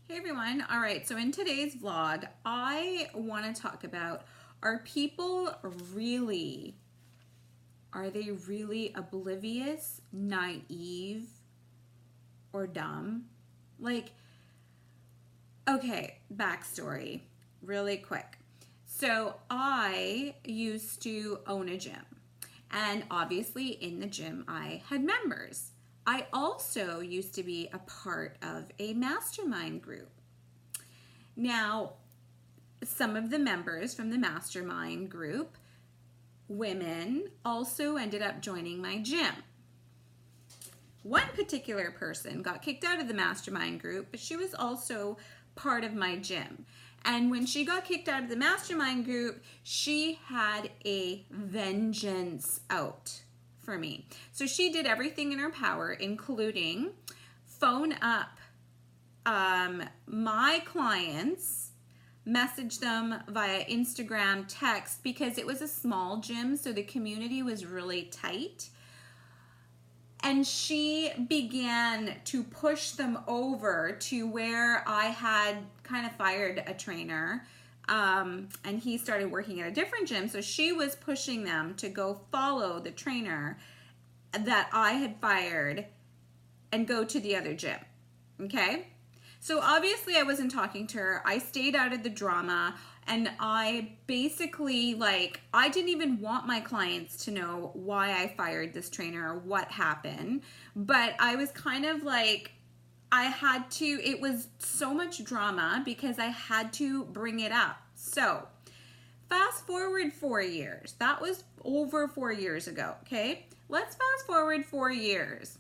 Hey everyone. All right, so in today's vlog, I want to talk about, are people really, are they really oblivious, naive, or dumb? Like, okay, backstory, really quick. So I used to own a gym, and obviously in the gym I had members. I also used to be a part of a mastermind group. Now, some of the members from the mastermind group, women, also ended up joining my gym. One particular person got kicked out of the mastermind group, but she was also part of my gym. And when she got kicked out of the mastermind group, she had a vengeance out for me. So she did everything in her power, including phone up my clients, message them via Instagram, text, because it was a small gym, so the community was really tight. And she began to push them over to where I had kind of fired a trainer, and he started working at a different gym. So she was pushing them to go follow the trainer that I had fired and go to the other gym. Okay? So obviously I wasn't talking to her. I stayed out of the drama, and I basically, I didn't even want my clients to know why I fired this trainer or what happened. But I was kind of like, I had to, it was so much drama because I had to bring it up. So fast forward 4 years. That was over 4 years ago, okay? Let's fast forward 4 years.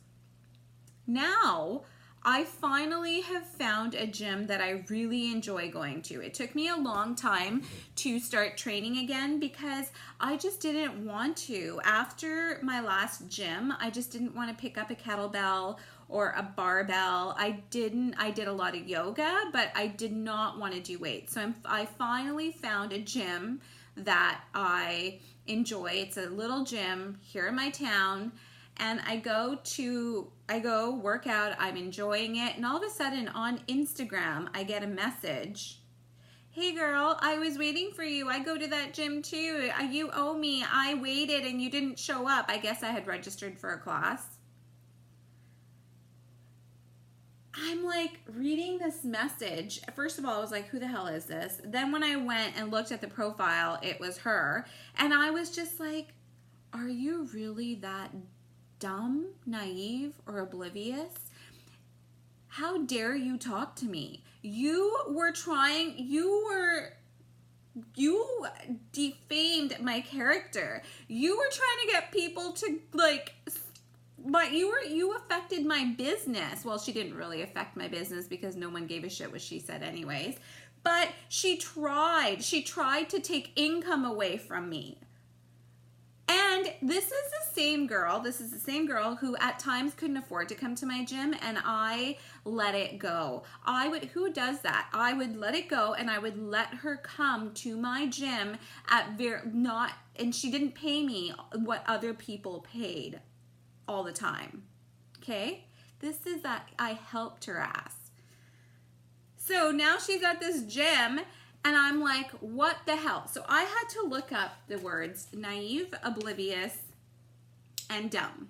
Now, I finally have found a gym that I really enjoy going to. It took me a long time to start training again because I just didn't want to. After my last gym, I just didn't want to pick up a kettlebell or a barbell. I did a lot of yoga, but I did not want to do weights. So I finally found a gym that I enjoy. It's a little gym here in my town. And I go work out, I'm enjoying it, and all of a sudden on Instagram, I get a message. Hey girl, I was waiting for you. I go to that gym too. You owe me. I waited and you didn't show up. I guess I had registered for a class. I'm like reading this message. First of all, I was like, who the hell is this? Then when I went and looked at the profile, it was her. And I was just like, are you really that dumb, naive, or oblivious? How dare you talk to me? You defamed my character. You were trying to get people to you affected my business. Well, she didn't really affect my business because no one gave a shit what she said anyways. But she tried to take income away from me. And this is the same girl who at times couldn't afford to come to my gym, and I let it go. Who does that? I would let it go, and I would let her come to my gym and she didn't pay me what other people paid all the time. Okay? This is that I helped her ass. So now she's at this gym, and I'm like, what the hell? So I had to look up the words naive, oblivious, and dumb.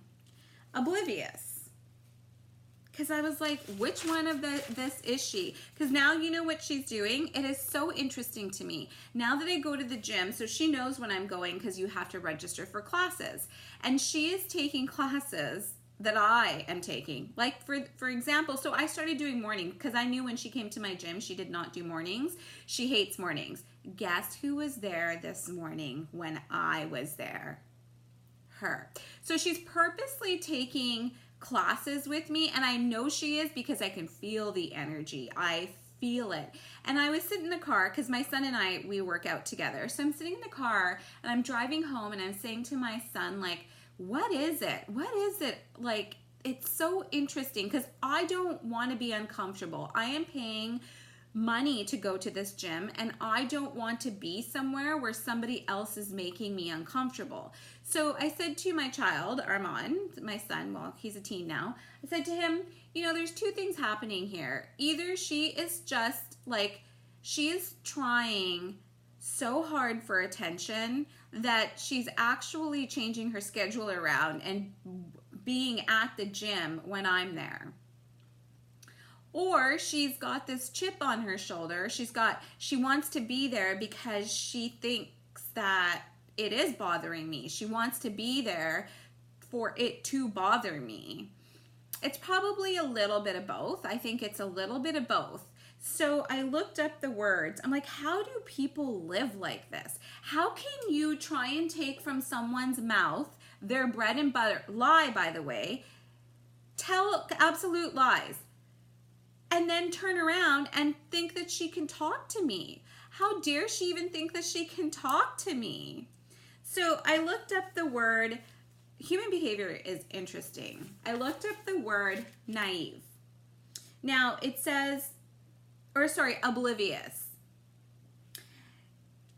Oblivious. Because I was like, which one of this is she? Because now you know what she's doing. It is so interesting to me. Now that I go to the gym, so she knows when I'm going because you have to register for classes. And she is taking classes that I am taking. Like for example, so I started doing morning because I knew when she came to my gym, she did not do mornings. She hates mornings. Guess who was there this morning when I was there? Her. So she's purposely taking classes with me, and I know she is because I can feel the energy. I feel it. And I was sitting in the car because my son and we work out together. So I'm sitting in the car and I'm driving home, and I'm saying to my son, like, what is it? What is it? Like, it's so interesting because I don't want to be uncomfortable. I am paying money to go to this gym, and I don't want to be somewhere where somebody else is making me uncomfortable. So I said to my child, Armand, my son, well, he's a teen now, I said to him, you know, there's two things happening here. Either she is just like, she is trying so hard for attention that she's actually changing her schedule around and being at the gym when I'm there. Or she's got this chip on her shoulder. She wants to be there because she thinks that it is bothering me. She wants to be there for it to bother me. It's probably a little bit of both. I think it's a little bit of both. So I looked up the words. I'm like, how do people live like this? How can you try and take from someone's mouth their bread and butter? Lie, by the way. Tell absolute lies. And then turn around and think that she can talk to me. How dare she even think that she can talk to me? So I looked up the word, human behavior is interesting. I looked up the word naive. Now it says, oblivious.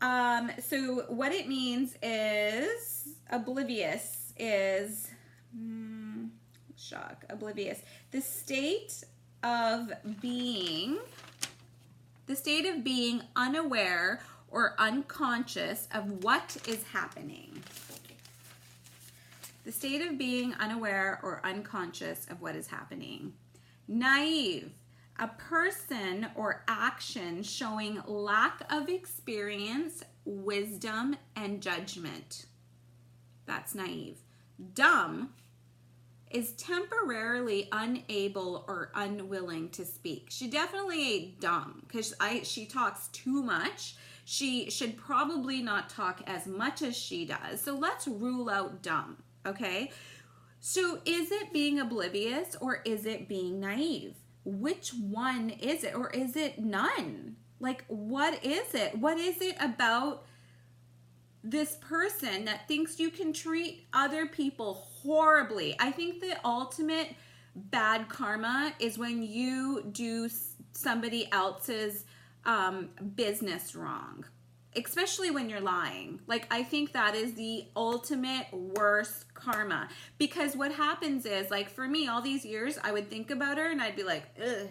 So what it means is, oblivious is, oblivious. The state of being unaware or unconscious of what is happening. The state of being unaware or unconscious of what is happening. Naive, a person or action showing lack of experience, wisdom, and judgment. That's naive. Dumb is temporarily unable or unwilling to speak. She definitely ain't dumb because she talks too much. She should probably not talk as much as she does. So let's rule out dumb, okay? So is it being oblivious or is it being naive? Which one is it, or is it none? Like, what is it? What is it about this person that thinks you can treat other people horribly? I think the ultimate bad karma is when you do somebody else's business wrong, especially when you're lying. Like, I think that is the ultimate worst karma, because what happens is, like, for me, all these years, I would think about her and I'd be like, ugh,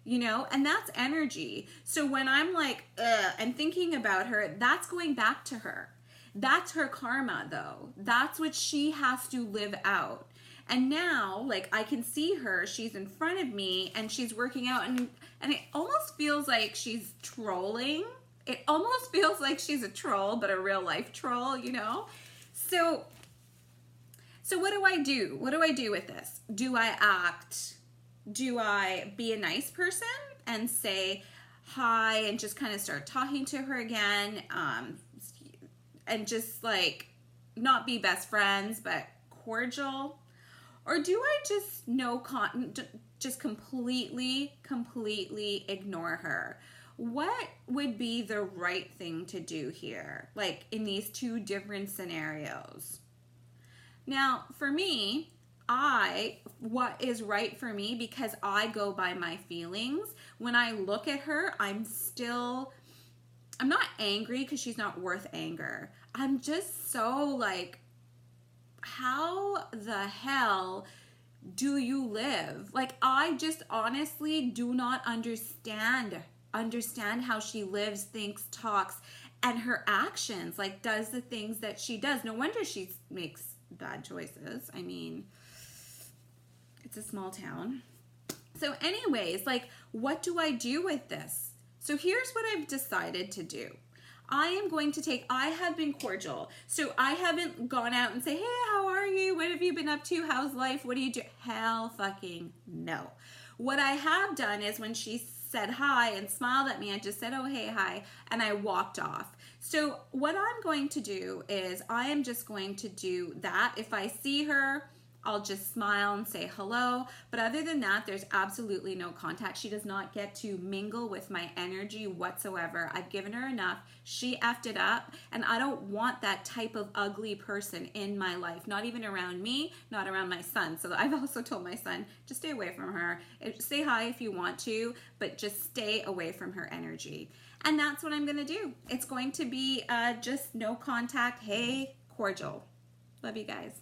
you know, and that's energy. So when I'm like, ugh, and thinking about her, that's going back to her. That's her karma, though. That's what she has to live out. And now, like, I can see her, she's in front of me and she's working out, and it almost feels like she's trolling. It almost feels like she's a troll, but a real life troll, you know? So what do I do? What do I do with this? Do I act? Do I be a nice person and say hi and just kind of start talking to her again? And just like not be best friends, but cordial? Or do I just completely ignore her? What would be the right thing to do here? Like in these two different scenarios. Now, for me, what is right for me, because I go by my feelings. When I look at her, I'm not angry because she's not worth anger. I'm just so like, how the hell do you live? Like, I just honestly do not understand how she lives, thinks, talks, and her actions. Like, does the things that she does. No wonder she makes bad choices. I mean, it's a small town. So anyways, like, what do I do with this? So here's what I've decided to do. I have been cordial. So I haven't gone out and say, hey, how are you? What have you been up to? How's life? What do you do? Hell fucking no. What I have done is when she said hi and smiled at me, I just said, oh, hey, hi, and I walked off. So what I'm going to do is I am just going to do that. If I see her, I'll just smile and say hello. But other than that, there's absolutely no contact. She does not get to mingle with my energy whatsoever. I've given her enough. She effed it up. And I don't want that type of ugly person in my life. Not even around me, not around my son. So I've also told my son, just stay away from her. Say hi if you want to, but just stay away from her energy. And that's what I'm going to do. It's going to be just no contact. Hey, cordial. Love you guys.